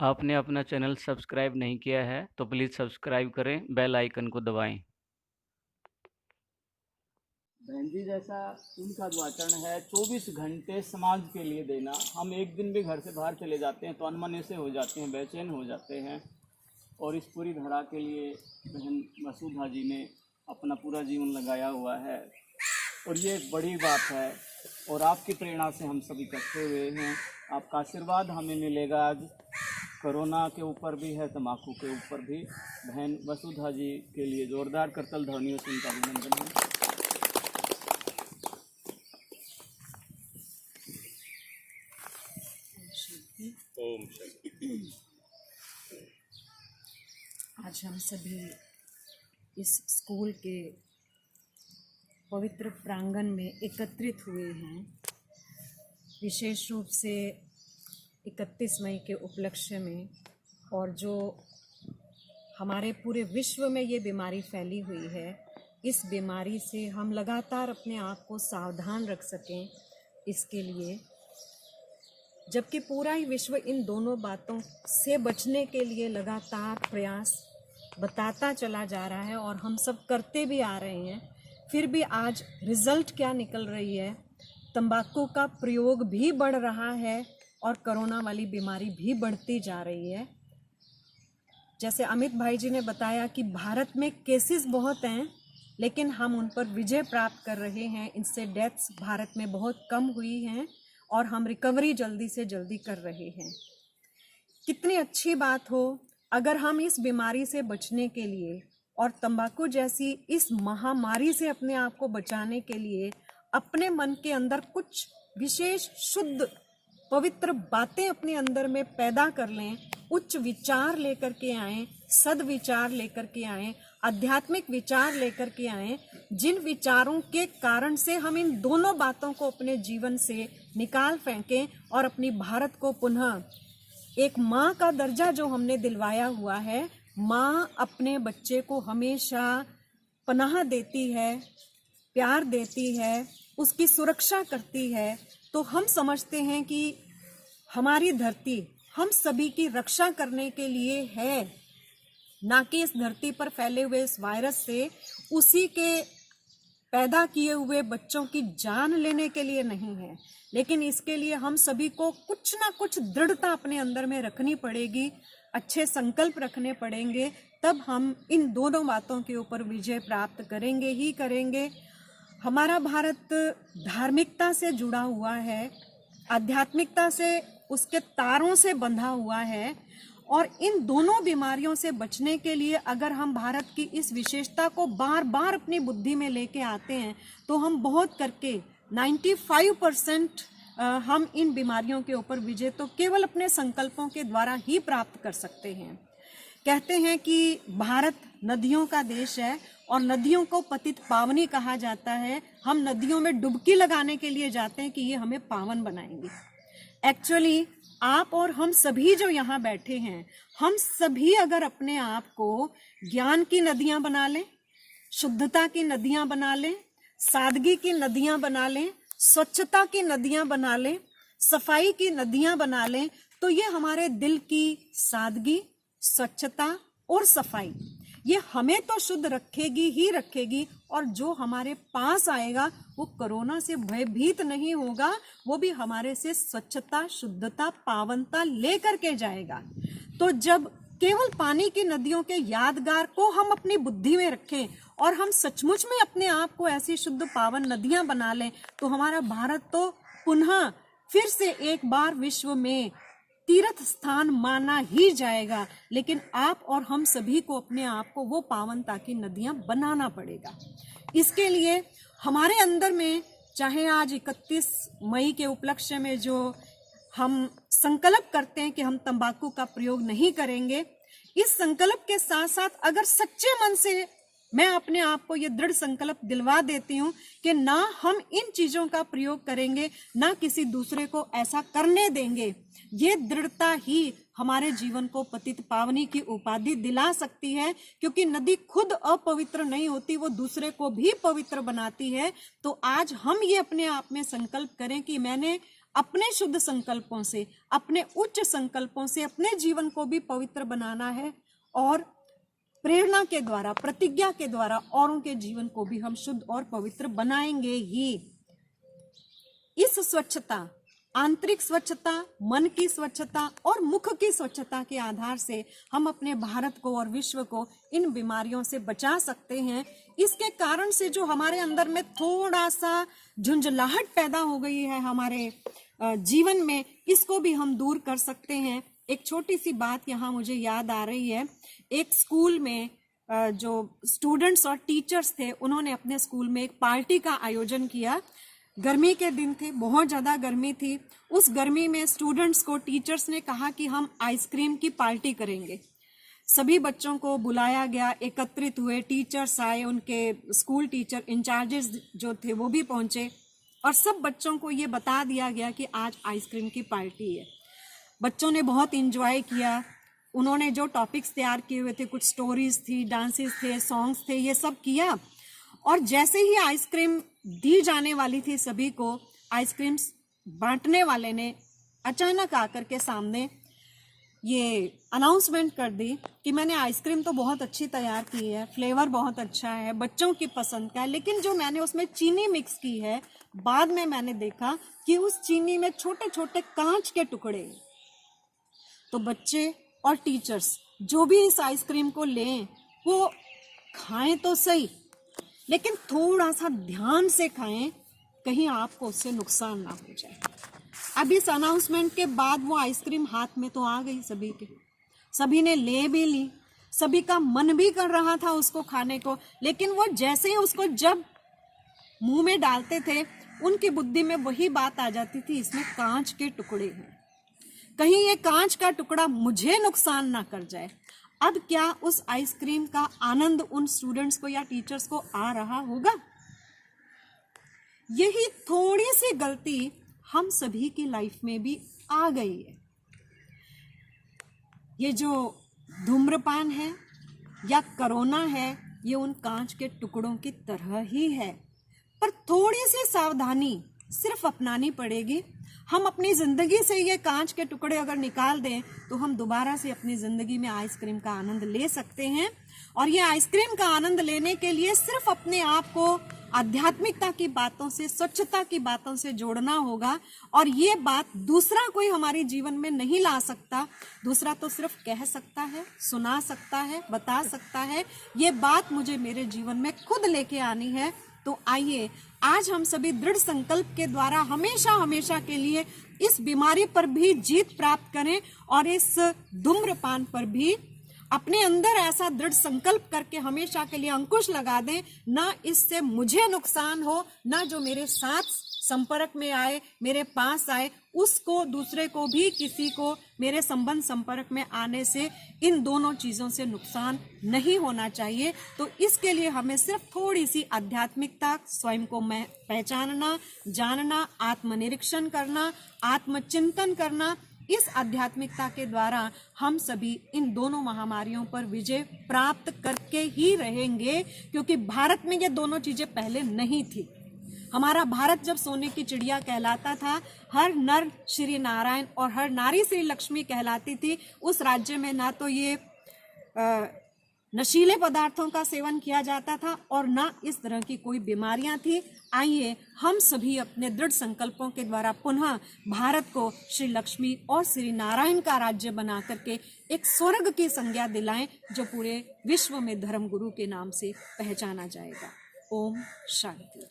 आपने अपना channel subscribe नहीं किया है तो प्लीज़ सब्सक्राइब करें, बेल आइकन को दबाएं। बहन जी, जैसा उनका वचन है 24 घंटे समाज के लिए देना। हम एक दिन भी घर से बाहर चले जाते हैं तो अनमने से हो जाते हैं, बेचैन हो जाते हैं। और इस पूरी धरा के लिए बहन वसुधा जी ने अपना पूरा जीवन लगाया हुआ है और ये एक बड़ी बात है। और आपकी प्रेरणा से हम सब इकट्ठे हुए हैं। आपका आशीर्वाद हमें मिलेगा। आज कोरोना के ऊपर भी है, तम्बाकू के ऊपर भी। बहन वसुधा जी के लिए जोरदार करतल ध्वनियों से उनका अभिनंदन है। ओम शांति। आज हम सभी इस स्कूल के पवित्र प्रांगण में एकत्रित हुए हैं, विशेष रूप से 31 मई के उपलक्ष्य में। और जो हमारे पूरे विश्व में ये बीमारी फैली हुई है, इस बीमारी से हम लगातार अपने आप को सावधान रख सकें, इसके लिए, जबकि पूरा ही विश्व इन दोनों बातों से बचने के लिए लगातार प्रयास बताता चला जा रहा है और हम सब करते भी आ रहे हैं, फिर भी आज रिजल्ट क्या निकल रही है? तंबाकू का प्रयोग भी बढ़ रहा है और कोरोना वाली बीमारी भी बढ़ती जा रही है। जैसे अमित भाई जी ने बताया कि भारत में केसेस बहुत हैं, लेकिन हम उन पर विजय प्राप्त कर रहे हैं। इनसे डेथ्स भारत में बहुत कम हुई हैं और हम रिकवरी जल्दी से जल्दी कर रहे हैं। कितनी अच्छी बात हो अगर हम इस बीमारी से बचने के लिए और तंबाकू जैसी इस महामारी से अपने आप को बचाने के लिए अपने मन के अंदर कुछ विशेष शुद्ध पवित्र बातें अपने अंदर में पैदा कर लें, उच्च विचार लेकर के आएं, सद्विचार लेकर के आएं, आध्यात्मिक विचार लेकर के आएं, जिन विचारों के कारण से हम इन दोनों बातों को अपने जीवन से निकाल फेंकें और अपनी भारत को पुनः एक माँ का दर्जा जो हमने दिलवाया हुआ है। माँ अपने बच्चे को हमेशा पनाह देती है, प्यार देती है, उसकी सुरक्षा करती है। तो हम समझते हैं कि हमारी धरती हम सभी की रक्षा करने के लिए है, ना कि इस धरती पर फैले हुए इस वायरस से उसी के पैदा किए हुए बच्चों की जान लेने के लिए नहीं है। लेकिन इसके लिए हम सभी को कुछ ना कुछ दृढ़ता अपने अंदर में रखनी पड़ेगी, अच्छे संकल्प रखने पड़ेंगे, तब हम इन दोनों बातों के ऊपर विजय प्राप्त करेंगे ही करेंगे। हमारा भारत धार्मिकता से जुड़ा हुआ है, आध्यात्मिकता से उसके तारों से बंधा हुआ है और इन दोनों बीमारियों से बचने के लिए अगर हम भारत की इस विशेषता को बार बार अपनी बुद्धि में लेके आते हैं तो हम बहुत करके 95% हम इन बीमारियों के ऊपर विजय तो केवल अपने संकल्पों के द्वारा ही प्राप्त कर सकते हैं। कहते हैं कि भारत नदियों का देश है और नदियों को पतित पावनी कहा जाता है। हम नदियों में डुबकी लगाने के लिए जाते हैं कि ये हमें पावन बनाएंगे। एक्चुअली आप और हम सभी जो यहाँ बैठे हैं, हम सभी अगर अपने आप को ज्ञान की नदियाँ बना लें, शुद्धता की नदियाँ बना लें, सादगी की नदियाँ बना लें, स्वच्छता की नदियाँ बना लें, सफाई की नदियाँ बना लें, तो ये हमारे दिल की सादगी, स्वच्छता और सफाई ये हमें तो शुद्ध रखेगी ही रखेगी। और जो हमारे पास आएगा वो कोरोना से भयभीत नहीं होगा, वो भी हमारे से स्वच्छता, शुद्धता, पावनता लेकर के जाएगा। तो जब केवल पानी की नदियों के यादगार को हम अपनी बुद्धि में रखें और हम सचमुच में अपने आप को ऐसी शुद्ध पावन नदियां बना लें, तो हमारा भारत तो पुनः फिर से एक बार विश्व में तीर्थ स्थान माना ही जाएगा। लेकिन आप और हम सभी को अपने आप को वो पावनता की नदियां बनाना पड़ेगा। इसके लिए हमारे अंदर में, चाहे आज 31 मई के उपलक्ष्य में जो हम संकल्प करते हैं कि हम तंबाकू का प्रयोग नहीं करेंगे, इस संकल्प के साथ साथ अगर सच्चे मन से मैं अपने आप को ये दृढ़ संकल्प दिलवा देती हूँ कि ना हम इन चीजों का प्रयोग करेंगे, ना किसी दूसरे को ऐसा करने देंगे, ये दृढ़ता ही हमारे जीवन को पतित पावनी की उपाधि दिला सकती है। क्योंकि नदी खुद अपवित्र नहीं होती, वो दूसरे को भी पवित्र बनाती है। तो आज हम ये अपने आप में संकल्प करें कि मैंने अपने शुद्ध संकल्पों से, अपने उच्च संकल्पों से अपने जीवन को भी पवित्र बनाना है और प्रेरणा के द्वारा, प्रतिज्ञा के द्वारा औरों के जीवन को भी हम शुद्ध और पवित्र बनाएंगे ही। इस स्वच्छता, आंतरिक स्वच्छता, मन की स्वच्छता और मुख की स्वच्छता के आधार से हम अपने भारत को और विश्व को इन बीमारियों से बचा सकते हैं। इसके कारण से जो हमारे अंदर में थोड़ा सा झुंझलाहट पैदा हो गई है हमारे जीवन में, इसको भी हम दूर कर सकते हैं। एक छोटी सी बात यहाँ मुझे याद आ रही है। एक स्कूल में जो स्टूडेंट्स और टीचर्स थे, उन्होंने अपने स्कूल में एक पार्टी का आयोजन किया। गर्मी के दिन थे, बहुत ज़्यादा गर्मी थी। उस गर्मी में स्टूडेंट्स को टीचर्स ने कहा कि हम आइसक्रीम की पार्टी करेंगे। सभी बच्चों को बुलाया गया, एकत्रित हुए, टीचर्स आए, उनके स्कूल टीचर इंचार्जेस जो थे वो भी पहुंचे और सब बच्चों को ये बता दिया गया कि आज आइसक्रीम की पार्टी है। बच्चों ने बहुत इंजॉय किया। उन्होंने जो टॉपिक्स तैयार किए हुए थे, कुछ स्टोरीज थी, डांसेस थे, सॉन्ग्स थे, ये सब किया। और जैसे ही आइसक्रीम दी जाने वाली थी सभी को, आइसक्रीम्स बांटने वाले ने अचानक आकर के सामने ये अनाउंसमेंट कर दी कि मैंने आइसक्रीम तो बहुत अच्छी तैयार की है, फ्लेवर बहुत अच्छा है, बच्चों की पसंद का है, लेकिन जो मैंने उसमें चीनी मिक्स की है, बाद में मैंने देखा कि उस चीनी में छोटे छोटे कांच के टुकड़े। तो बच्चे और टीचर्स जो भी इस आइसक्रीम को लें वो खाएं तो सही, लेकिन थोड़ा सा ध्यान से खाएं, कहीं आपको उससे नुकसान ना हो जाए। अब इस अनाउंसमेंट के बाद वो आइसक्रीम हाथ में तो आ गई सभी के, सभी ने ले भी ली, सभी का मन भी कर रहा था उसको खाने को, लेकिन वो जैसे ही उसको जब मुंह में डालते थे, उनकी बुद्धि में वही बात आ जाती थी, इसमें कांच के टुकड़े हैं, कहीं ये कांच का टुकड़ा मुझे नुकसान ना कर जाए। अब क्या उस आइसक्रीम का आनंद उन स्टूडेंट्स को या टीचर्स को आ रहा होगा? यही थोड़ी सी गलती हम सभी की लाइफ में भी आ गई है। ये जो धूम्रपान है या कोरोना है, ये उन कांच के टुकड़ों की तरह ही है, पर थोड़ी सी सावधानी सिर्फ अपनानी पड़ेगी। हम अपनी ज़िंदगी से ये कांच के टुकड़े अगर निकाल दें तो हम दोबारा से अपनी ज़िंदगी में आइसक्रीम का आनंद ले सकते हैं। और ये आइसक्रीम का आनंद लेने के लिए सिर्फ अपने आप को आध्यात्मिकता की बातों से, स्वच्छता की बातों से जोड़ना होगा। और ये बात दूसरा कोई हमारे जीवन में नहीं ला सकता। दूसरा तो सिर्फ कह सकता है, सुना सकता है, बता सकता है। ये बात मुझे मेरे जीवन में खुद लेके आनी है। तो आइए आज हम सभी दृढ़ संकल्प के द्वारा हमेशा हमेशा के लिए इस बीमारी पर भी जीत प्राप्त करें और इस धूम्रपान पर भी अपने अंदर ऐसा दृढ़ संकल्प करके हमेशा के लिए अंकुश लगा दें, ना इससे मुझे नुकसान हो, ना जो मेरे साथ संपर्क में आए, मेरे पास आए, उसको, दूसरे को भी, किसी को मेरे संबंध संपर्क में आने से इन दोनों चीज़ों से नुकसान नहीं होना चाहिए। तो इसके लिए हमें सिर्फ थोड़ी सी आध्यात्मिकता, स्वयं को मैं पहचानना, जानना, आत्मनिरीक्षण करना, आत्मचिंतन करना, इस आध्यात्मिकता के द्वारा हम सभी इन दोनों महामारियों पर विजय प्राप्त करके ही रहेंगे, क्योंकि भारत में ये दोनों चीजें पहले नहीं थी। हमारा भारत जब सोने की चिड़िया कहलाता था, हर नर श्री नारायण और हर नारी श्री लक्ष्मी कहलाती थी, उस राज्य में ना तो ये नशीले पदार्थों का सेवन किया जाता था और ना इस तरह की कोई बीमारियां थी। आइए हम सभी अपने दृढ़ संकल्पों के द्वारा पुनः भारत को श्री लक्ष्मी और श्री नारायण का राज्य बना करके एक स्वर्ग की संज्ञा दिलाएं, जो पूरे विश्व में धर्म गुरु के नाम से पहचाना जाएगा। ओम शांति।